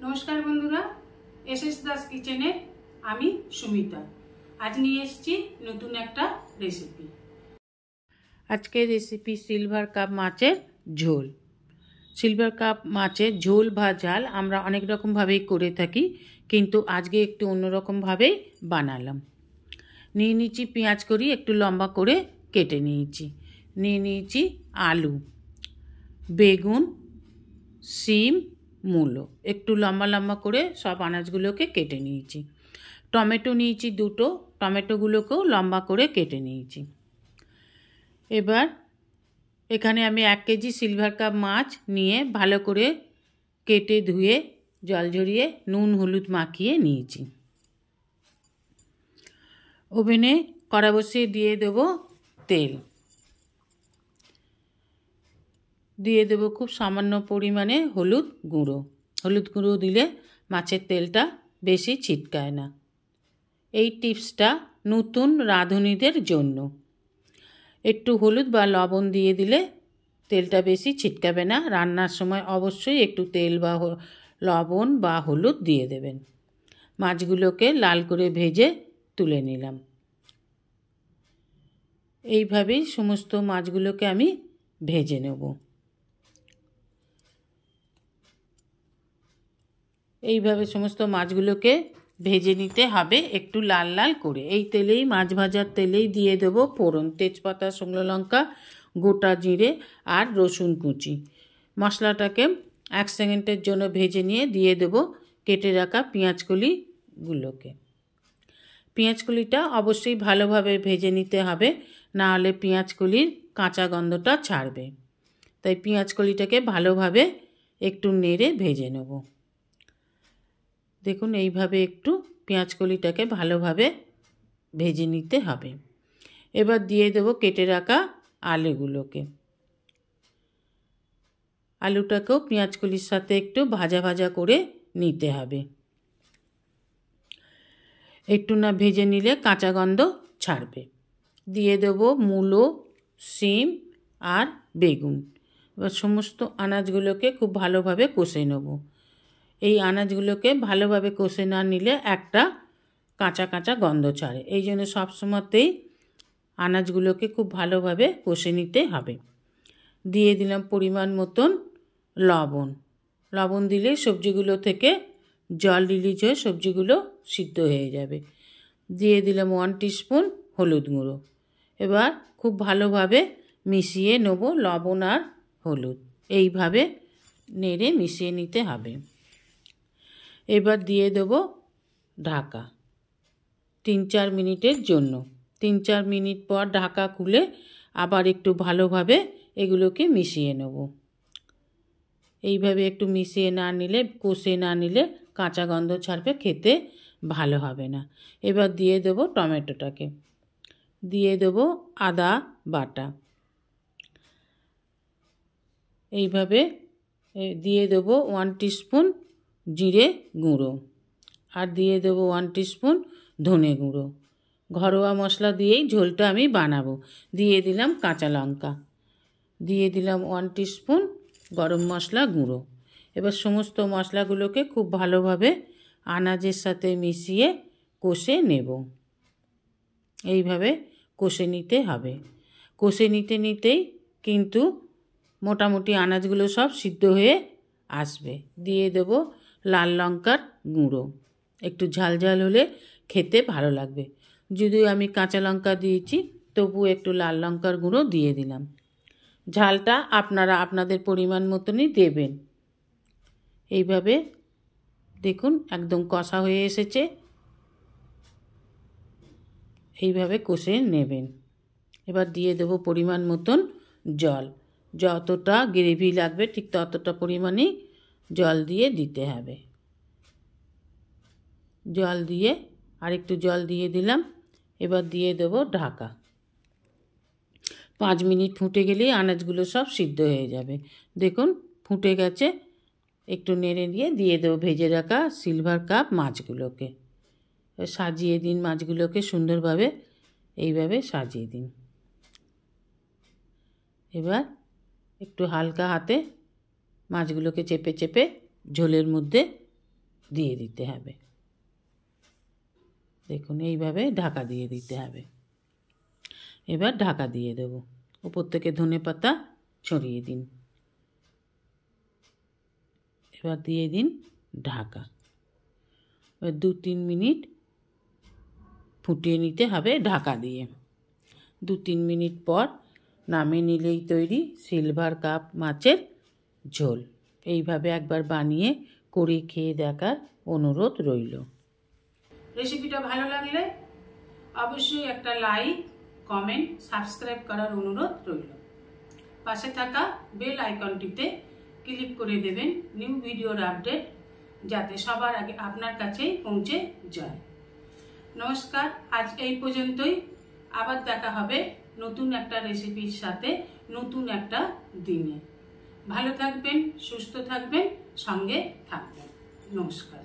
नमस्कार बंधुरा एसएस दास किचेने आमी सुमिता आज निये एसेछि नतून एकटा रेसिपि। आजके रेसिपि सिलभार काप माछेर झोल। सिलभार काप माछेर झोल बा झाल आमरा अनेक रकम भावेई करे थाकि, किन्तु आजके एकटु अन्य रकम भावेई बानालाम। निये निয়েছি पेঁয়াজ करी एकटु लम्बा करे केटे निয়েছি। निये निয়েছি आलू, बेगुन, सीम, मूलो एकटु लम्बा लम्बा करे सब आनाजगुलोके केटे निয়েছি। टमेटो निয়েছি दुटो, टमेटोगुलोकेও लम्बा करे केटे निয়েছি। एबार एखाने आमी 1 केजी सिलभार काप माछ निये भालो करे केटे धुए जल झरिए नुन हलुद माखिए निয়েছি। ओभेने कड़ा बसिए दिए देब तेल, दिए देव खूब सामान्य परिमाणे हलुद गुঁড়ো दिले माछेर तेलटा बेशी छिटकाय ना। এই টিপসটা নতুন রাঁধুনিদের জন্য। একটু হলুদ বা লবণ দিয়ে দিলে তেলটা বেশি ছিটকাবে না। রান্নার সময় অবশ্যই একটু তেল বা লবণ বা হলুদ দিয়ে দেবেন। মাছগুলোকে লাল করে ভেজে তুলে নিলাম। এইভাবেই সমস্ত মাছগুলোকে আমি ভেজে নেব। এইভাবে সমস্ত মাছগুলোকে ভেজে নিতে হবে একটু লাল লাল করে। এই তেলেই মাছ ভাজার তেলেই দিয়ে দেব ফোড়ন, তেজপাতা, শুকনো লঙ্কা, গোটা জিরে আর রসুন কুচি। মশলাটাকে 1 সেকেন্ডের জন্য ভেজে নিয়ে দিয়ে দেব কেটে রাখা পেঁয়াজকলিগুলোকে। পেঁয়াজকলিটা অবশ্যই ভালোভাবে ভেজে নিতে হবে, না হলে পেঁয়াজকলির কাঁচা গন্ধটা ছাড়বে। তাই পেঁয়াজকলিটাকে ভালোভাবে একটু নেড়ে ভেজে নেব। দেখুন এইভাবে একটু পেঁয়াজকলিটাকে ভালোভাবে ভেজে নিতে হবে। এবার দিয়ে দেব কেটে রাখা আলুগুলোকে। আলুটাকেও পেঁয়াজকলির সাথে একটু ভাজা ভাজা করে নিতে হবে। একটু না ভেজে নিলে কাঁচা গন্ধ ছাড়বে। দিয়ে দেব মূলো, সিম আর বেগুন। এবার সমস্ত আনাজগুলোকে খুব ভালোভাবে কষে নেব। এই আনাজগুলোকে ভালোভাবে কষে না নিলে একটা কাঁচা কাঁচা গন্ধ ছাড়ে। এই জন্য সবসময়তেই আনাজগুলোকে খুব ভালোভাবে কষে নিতে হবে। দিয়ে দিলাম পরিমাণ মতন লবণ। লবণ দিলে সবজিগুলো থেকে জল রিলিজ হয়ে সবজিগুলো সিদ্ধ হয়ে যাবে। দিয়ে দিলাম 1 টিস্পুন হলুদ গুঁড়ো। এবার খুব ভালোভাবে মিশিয়ে নেব লবণ আর হলুদ। এইভাবে নেড়ে মিশিয়ে নিতে হবে। এবার দিয়ে দেব ঢাকা 3-4 মিনিটের জন্য। 3-4 মিনিট পর ঢাকা খুলে আবার একটু ভালোভাবে এগুলোকে মিশিয়ে নেব। এইভাবে একটু মিশিয়ে না নিলে, কষে না নিলে কাঁচা গন্ধ ছাড়বে, খেতে ভালো হবে না। এবার দিয়ে দেব টমেটোটাকে, দিয়ে দেব আদা বাটা। এইভাবে দিয়ে দেব 1 টিস্পুন জিরে গুঁড়ো আর দিয়ে দেব 1 টিস্পুন ধনে গুঁড়ো। ঘরোয়া মশলা দিয়েই ঝোলটা আমি বানাবো। দিয়ে দিলাম কাঁচা লঙ্কা, দিয়ে দিলাম 1 টিস্পুন গরম মশলা গুঁড়ো। এবার সমস্ত মশলাগুলোকে খুব ভালোভাবে আনাজের সাথে মিশিয়ে কষে নেব। এইভাবে কষে নিতে হবে। কষে নিতে নিতেই কিন্তু মোটামুটি আনাজগুলো সব সিদ্ধ হয়ে আসবে। দিয়ে দেব লাল লঙ্কার গুঁড়ো। একটু ঝাল ঝাল হলে খেতে ভালো লাগবে। যদিও আমি কাঁচা লঙ্কা দিয়েছি, তবু একটু লাল লঙ্কার গুঁড়ো দিয়ে দিলাম। ঝালটা আপনারা আপনাদের পরিমাণ মতনই দেবেন। এইভাবে দেখুন একদম কষা হয়ে এসেছে। এইভাবে কষে নেবেন। এবার দিয়ে দেব পরিমাণ মতন জল। যতটা গ্রেভি লাগবে ঠিক ততটা পরিমাণেই জল দিয়ে দিতে হবে। জল দিয়ে আরেকটু জল দিয়ে দিলাম। এবার দিয়ে দেব ঢাকা। 5 মিনিট ফুটে গেলেই আনাজগুলো সব সিদ্ধ হয়ে যাবে। দেখুন ফুটে গেছে। একটু নেড়ে দিয়ে দেব ভেজে রাখা সিলভার কাপ মাছগুলোকে। সাজিয়ে দিন মাছগুলোকে সুন্দরভাবে, এইভাবে সাজিয়ে দিন। এবার একটু হালকা হাতে মাছগুলোকে চেপে চেপে ঝোলের মধ্যে দিয়ে দিতে হবে। দেখুন এইভাবে ঢাকা দিয়ে দিতে হবে। এবার ঢাকা দিয়ে দেব। উপর থেকে ধনেপাতা ছড়িয়ে দিন। এবার দিয়ে দিন ঢাকা। এবার 2-3 মিনিট ফুটিয়ে নিতে হবে ঢাকা দিয়ে। 2-3 মিনিট পর নামিয়ে নিলেই তৈরি সিলভার কাপ মাছের ঝোল। এইভাবে একবার বানিয়ে করে খেয়ে দেখার অনুরোধ রইল। রেসিপিটা ভালো লাগলে অবশ্যই একটা লাইক, কমেন্ট, সাবস্ক্রাইব করার অনুরোধ রইল। পাশে থাকা বেল আইকনটিতে ক্লিক করে দেবেন নিউ ভিডিওর আপডেট যাতে সবার আগে আপনার কাছেই পৌঁছে যায়। নমস্কার, আজ এই পর্যন্তই। আবার দেখা হবে নতুন একটা রেসিপির সাথে নতুন একটা দিনে। ভালো থাকবেন, সুস্থ থাকবেন, সঙ্গে থাকবেন। নমস্কার।